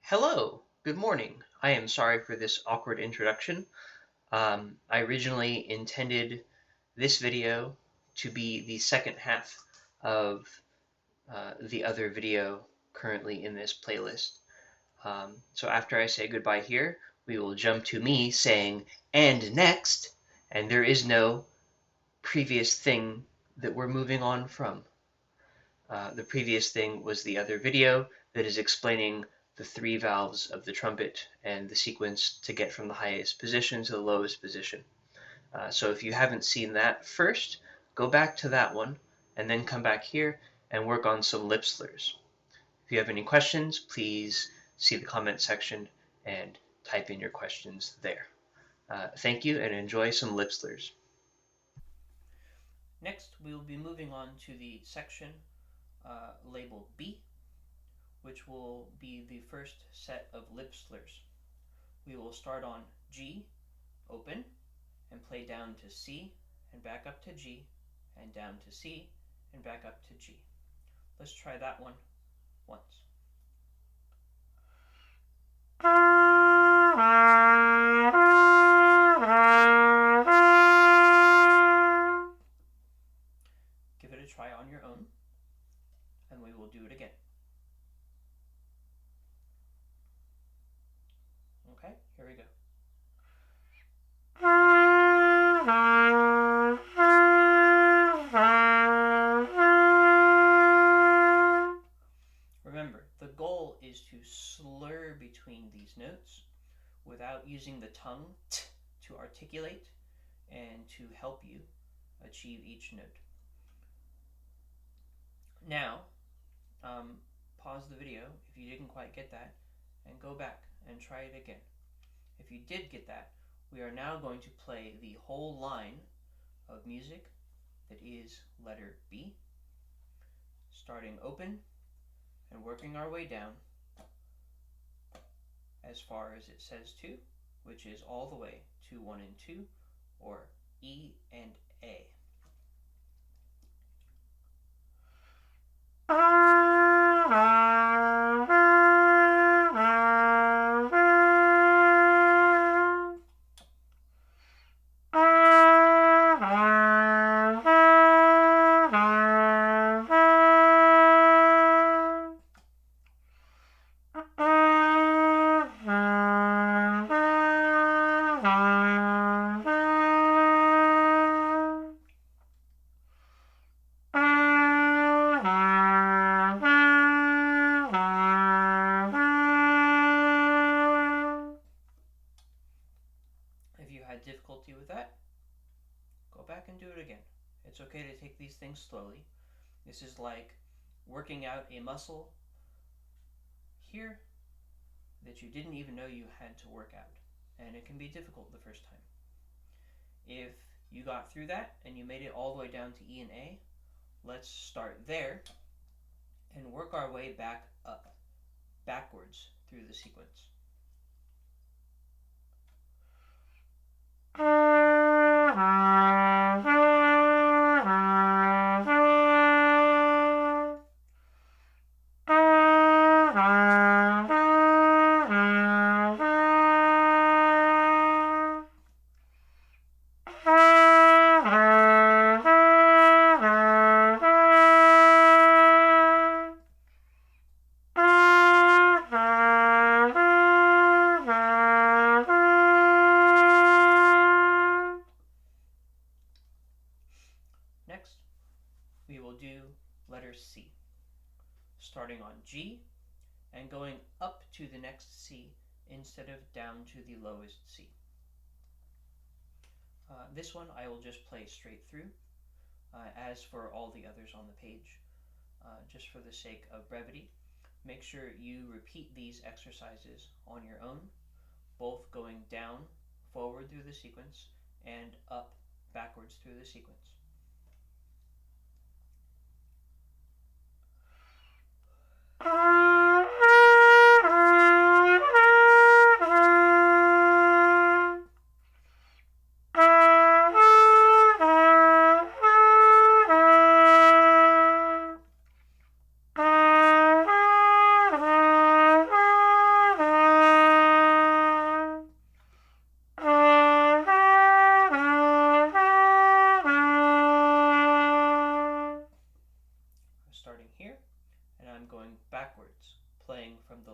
Hello, good morning. I am sorry for this awkward introduction. I originally intended this video to be the second half of the other video currently in this playlist. So after I say goodbye here, we will jump to me saying, and next, and there is no previous thing that we're moving on from. The previous thing was the other video that is explaining the three valves of the trumpet and the sequence to get from the highest position to the lowest position. So if you haven't seen that first, go back to that one and then come back here and work on some lip slurs. If you have any questions, please see the comment section and type in your questions there. Thank you and enjoy some lip slurs. Next, we will be moving on to the section labeled B, which will be the first set of lip slurs. We will start on G, open, and play down to C, and back up to G, and down to C, and back up to G. Let's try that one once. Give it a try on your own, and we will do it again. Okay, here we go. Remember, the goal is to slur between these notes without using the tongue to articulate and to help you achieve each note. Now, pause the video if you didn't quite get that and go back and try it again. If you did get that, we are now going to play the whole line of music that is letter B, starting open and working our way down as far as it says to, which is all the way to 1 and 2, or E and A. If you had difficulty with that, go back and do it again. It's okay to take these things slowly. This is like working out a muscle here that you didn't even know you had to work out, and it can be difficult the first time. If you got through that and you made it all the way down to E and A, let's start there and work our way back up, backwards through the sequence. Next, we will do letter C, starting on G and going up to the next C instead of down to the lowest C. This one I will just play straight through, as for all the others on the page. Just for the sake of brevity, make sure you repeat these exercises on your own, both going down, forward through the sequence, and up, backwards through the sequence.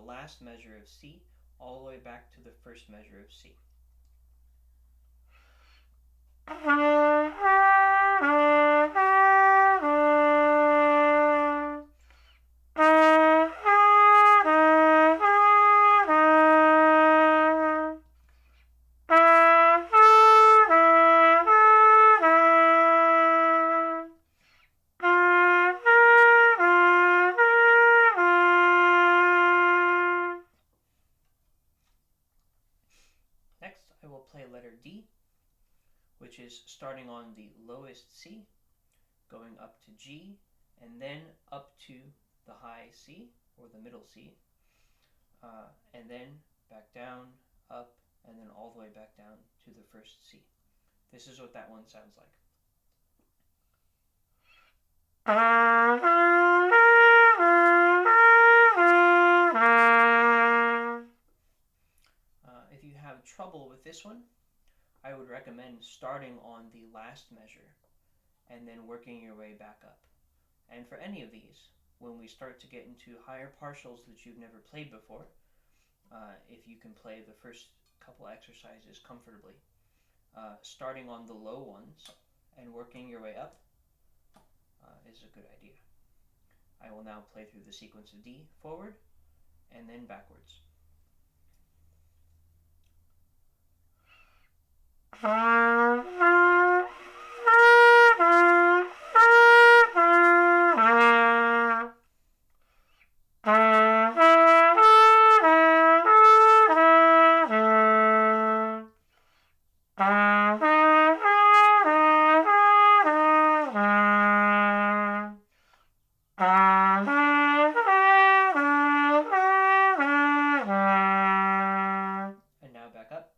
last measure of C all the way back to the first measure of C. Next, I will play letter D, which is starting on the lowest C, going up to G, and then up to the high C, or the middle C, and then back down, up, and then all the way back down to the first C. This is what that one sounds like. If you have trouble with this one, I would recommend starting on the last measure and then working your way back up. And for any of these, when we start to get into higher partials that you've never played before, if you can play the first couple exercises comfortably, starting on the low ones and working your way up is a good idea. I will now play through the sequence of D forward and then backwards. And now back up.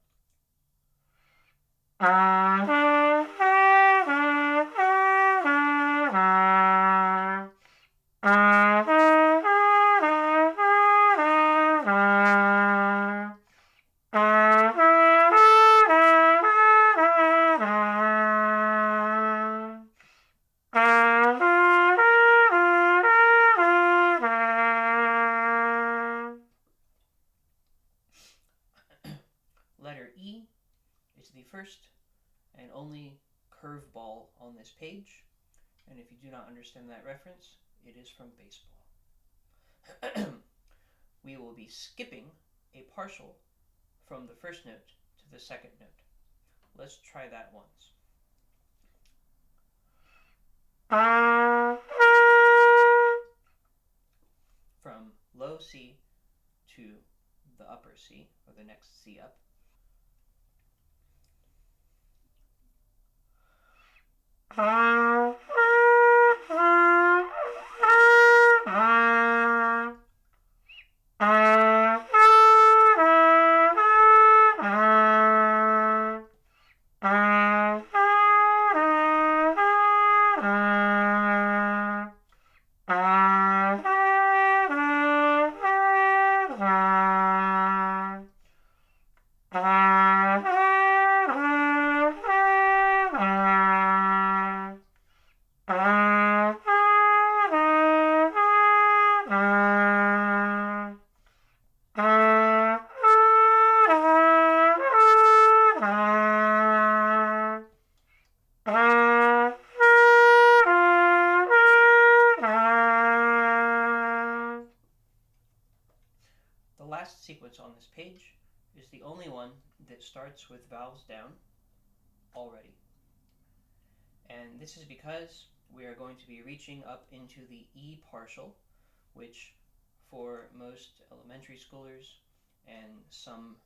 Letter E is the first and only curveball on this page, and if you do not understand that reference, it is from baseball. We will be skipping a partial from the first note to the second note. Let's try that once. From low C to the upper C, or the next C up. The last sequence on this page is the only one that starts with vowels down already. And this is because we are going to be reaching up into the E partial, which for most elementary schoolers and some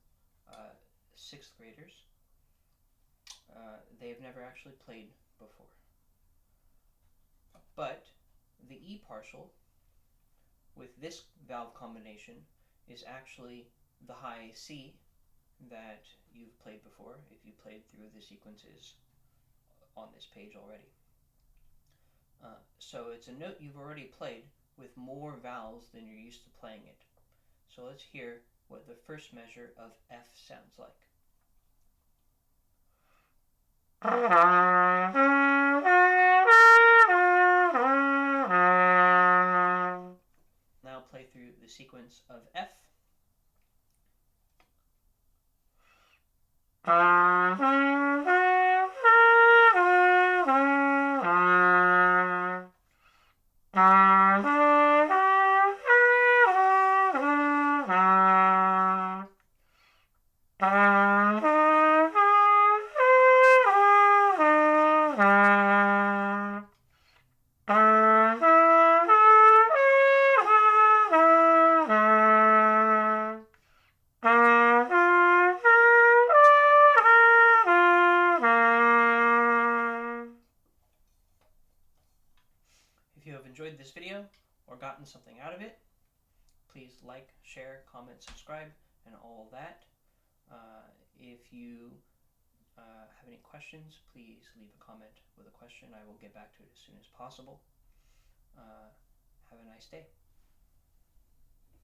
sixth graders, they've never actually played before. But the E partial with this valve combination is actually the high C that you've played before if you played through the sequences on this page already. So it's a note you've already played with more vowels than you're used to playing it. So let's hear what the first measure of F sounds like. Now play through the sequence of F If you have enjoyed this video or gotten something out of it, please like, share, comment, subscribe, and all that. If you have any questions, please leave a comment with a question. I will get back to it as soon as possible. Have a nice day.